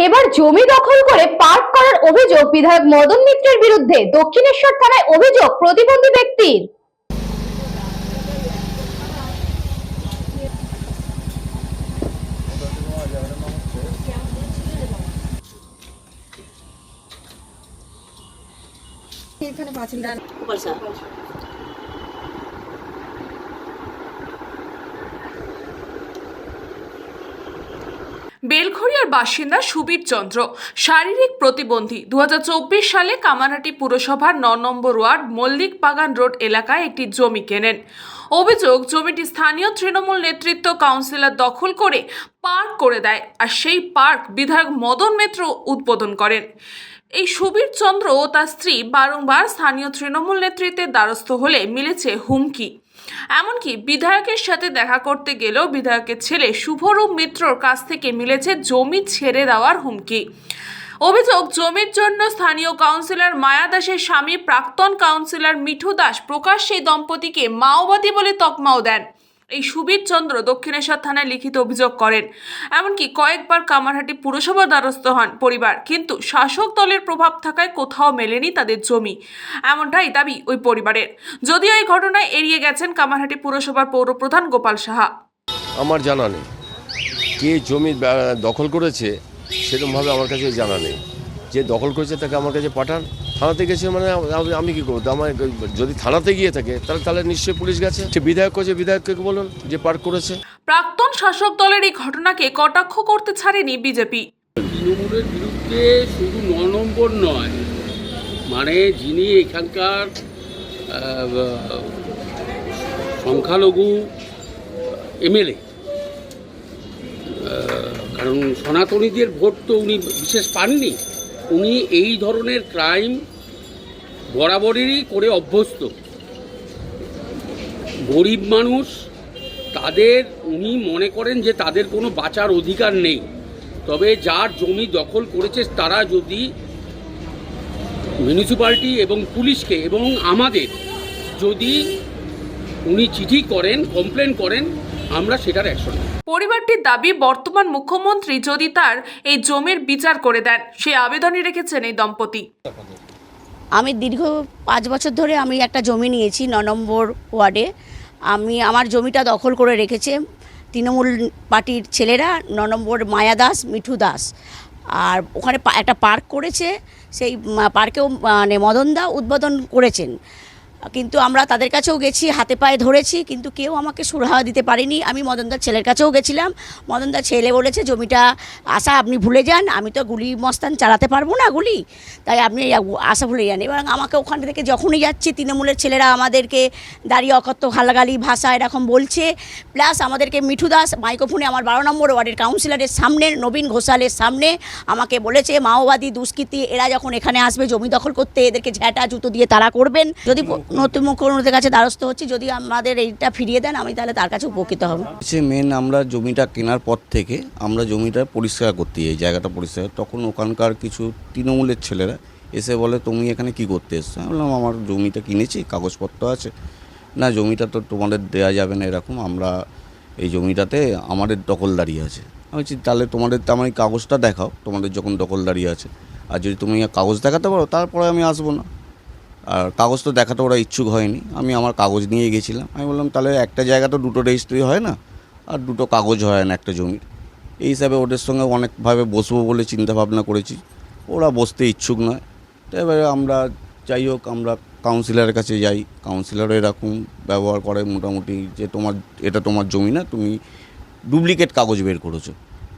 এবার জমি দখল করে পার্ক করার অভিযোগ বিধায়ক মদন মিত্রের বিরুদ্ধে। দক্ষিণেশ্বর থানায় অভিযোগ প্রতিবন্ধী ব্যক্তির। এখানে বাসিন্দা বেলঘরিয়ার বাসিন্দা সুবীর চন্দ্র শারীরিক প্রতিবন্ধী। 2024 সালে কামারহাটি পুরসভার 9 নম্বর ওয়ার্ড মল্লিক বাগান রোড এলাকায় একটি জমি কেনেন। অভিযোগ, জমিটি স্থানীয় তৃণমূল নেতৃত্ব কাউন্সিলর দখল করে পার্ক করে দেয়, আর সেই পার্ক বিধায়ক মদন মিত্র উদ্বোধন করেন। এই সুবীর চন্দ্র ও তার স্ত্রী বারংবার স্থানীয় তৃণমূল নেতৃত্বের দ্বারস্থ হলে মিলেছে হুমকি। এমনকি বিধায়কের সাথে দেখা করতে গেলেও বিধায়কের ছেলে শুভরূপ মিত্রর কাছ থেকে মিলেছে জমি ছেড়ে দেওয়ার হুমকি। অভিযোগ, জমির জন্য স্থানীয় কাউন্সিলর মায়া দাসের স্বামী প্রাক্তন কাউন্সিলর মিঠু দাস প্রকাশ্যে দম্পতিকে মাওবাদী বলে তকমাও দেন। এই সুবীর চন্দ্র দক্ষিণেশ্বর থানায় লিখিত অভিযোগ করেন। এমনকি কয়েকবার কামারহাটি পুরসভার দ্বারস্থ হন পরিবার, কিন্তু শাসক দলের প্রভাব থাকায় কোথাও মেলেনি তাদের জমি, এমনটাই দাবি ওই পরিবারের। যদিও এই ঘটনায় এড়িয়ে গেছেন কামারহাটি পুরসভার পৌরপ্রধান গোপাল সাহা। আমার জানা নেই কে জমি দখল করেছে, সেরকমভাবে আমার কাছে জানা নেই। যে দখল করেছে তাকে আমার কাছে পাঠান। থানাতে গেছে মানে আমি কী করবো? আমার যদি থানাতে গিয়ে থাকে তাহলে নিশ্চয়ই পুলিশ গেছে। সে বিধায়ক করেছে, বিধায়ককে বলুন যে পার্ক করেছে। প্রাক্তন শাসক দলের এই ঘটনাকে কটাক্ষ করতে ছাড়েনি বিজেপি। তৃণমূলের বিরুদ্ধে শুধু 9 নম্বর নয়, মানে যিনি এখানকার সংখ্যালঘু এমএলএ, কারণ সনাতনীদের ভোট তো উনি বিশেষ পাননি, উনি এই ধরনের ক্রাইম বরাবরই করে অভ্যস্ত। গরিব মানুষ, তাদের উনি মনে করেন যে তাদের কোনো বাঁচার অধিকার নেই। তবে যার জমি দখল করেছে তারা যদি মিউনিসিপ্যালিটি এবং পুলিশকে এবং আমাদের যদি উনি চিঠি করেন, কমপ্লেন করেন, আমরা সেটার অ্যাকশন নেব। পরিবারটির দাবি, বর্তমান মুখ্যমন্ত্রী যদি তার এই জমির বিচার করে দেন, সে আবেদনই রেখেছেন এই দম্পতি। আমি দীর্ঘ 5 বছর ধরে আমি একটা জমি নিয়েছি 9 নম্বর ওয়ার্ডে। আমার জমিটা দখল করে রেখেছে তৃণমূল পার্টির ছেলেরা, 9 নম্বর মায়া দাস, মিঠু দাস। আর ওখানে একটা পার্ক করেছে, সেই পার্কেও মানে মদনদা উদ্বোধন করেছেন। কিন্তু আমরা তাদের কাছেও গেছি, হাতে পায়ে ধরেছি, কিন্তু কেউ আমাকে সুরাহা দিতে পারেনি। আমি মদনদার ছেলের কাছেও গেছিলাম, মদনদার ছেলে বলেছে জমিটা আশা আপনি ভুলে যান, আমি তো গুলি মস্তান চালাতে পারবো না গুলি, তাই আপনি আশা ভুলে যান। এবং আমাকে ওখান থেকে যখনই যাচ্ছি তৃণমূলের ছেলেরা আমাদেরকে দাঁড়িয়ে অকথ্য গালাগালি ভাষা এরকম বলছে। প্লাস আমাদেরকে মিঠু দাস মাইক্রোফোনে আমার 12 নম্বর ওয়ার্ডের কাউন্সিলরের সামনে, নবীন ঘোষালের সামনে আমাকে বলেছে মাওবাদী দুষ্কৃতী, এরা যখন এখানে আসবে জমি দখল করতে এদেরকে ঝ্যাঁটা জুতো দিয়ে তারা করবেন। যদি নতুন মুখ্যমন্ত্রীর কাছে দ্বারস্থ হচ্ছি, যদি আমাদের এইটা ফিরিয়ে দেন আমি তাহলে তার কাছে উপকৃত হব। মেন আমরা জমিটা কেনার পর থেকে আমরা জমিটা পরিষ্কার করতে এই জায়গাটা পরিষ্কার, তখন ওখানকার কিছু তৃণমূলের ছেলেরা এসে বলে তুমি এখানে কি করতে এসছো? আমি বললাম আমার জমিটা কিনেছি, কাগজপত্র আছে। না, জমিটা তো তোমাদের দেওয়া যাবে না এরকম, আমরা এই জমিটাতে আমাদের দখলদারি আছে। আমি বলছি তাহলে তোমাদের আমার এই কাগজটা দেখাও, তোমাদের যখন দখলদারি আছে, আর যদি তুমি কাগজ দেখাতে পারো তারপরে আমি আসবো না। আর কাগজ তো দেখাতে ওরা ইচ্ছুক হয়নি। আমি আমার কাগজ নিয়ে গেছিলাম। আমি বললাম তাহলে একটা জায়গা তো দুটো রেজিস্ট্রি হয় না, আর দুটো কাগজ হয় না একটা জমির। এই হিসাবে ওদের সঙ্গে অনেকভাবে বসবো বলে চিন্তা ভাবনা করেছি, ওরা বসতে ইচ্ছুক নয়। তো এবারে আমরা যাই হোক, আমরা কাউন্সিলরের কাছে যাই, কাউন্সিলর এরকম ব্যবহার করে মোটামুটি যে এটা তোমার জমি না, তুমি ডুপ্লিকেট কাগজ বের করেছো।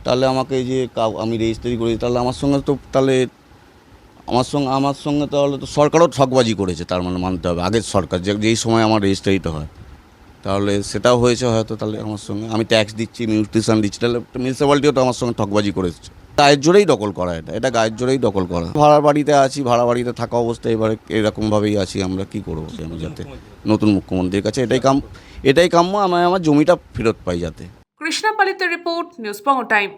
তাহলে আমাকে যে আমি রেজিস্ট্রি করেছি, তাহলে আমার সঙ্গে তাহলে তো সরকারও ঠকবাজি করেছে, তার মানে মানতে হবে আগের সরকার যেই সময় আমার রেজিস্ট্রিটা হয়, তাহলে সেটাও হয়েছে হয়তো। তাহলে আমার সঙ্গে আমি ট্যাক্স দিচ্ছি, নিউট্রিশন দিচ্ছি, তাহলে মিউনিসিপ্যালিটিও তো আমার সঙ্গে ঠকবাজি করেছে। গায়ের জোরেই দখল করা, এটা গায়ের জোরেই দখল করা। ভাড়া বাড়িতে আছি, ভাড়া বাড়িতে থাকা অবস্থায় এবারে এরকমভাবেই আছি। আমরা কি করবো? আমি যাতে নতুন মুখ্যমন্ত্রীর কাছে এটাই কাম্য, আমার জমিটা ফেরত পাই যাতে। Krishna পালিতের report, news Banga time.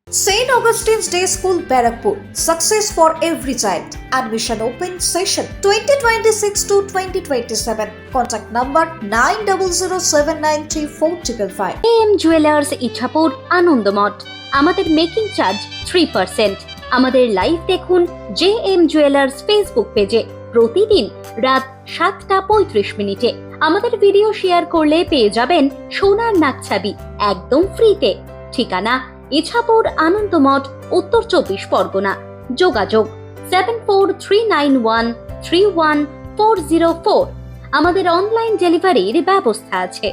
St. Augustine's Day School, Barrackpur. Success for every child. Admission open session 2026 to 2027. Contact number 9007934555. AM jewellers Ichhapur, Anandamath. আমাদের মেকিং চার্জ 3%। আমাদের লাইভ দেখুন JM জুয়েলার্স ফেসবুক পেজে প্রতিদিন রাত 7:35 আমাদের ভিডিও শেয়ার করলে পেয়ে যাবেন সোনার নাকছাবি একদম ফ্রিতে। ঠিকানা ইছাপুর আনন্দমঠ, উত্তর 24 পরগনা। যোগাযোগ 7439131404। আমাদের অনলাইন ডেলিভারির ব্যবস্থা আছে।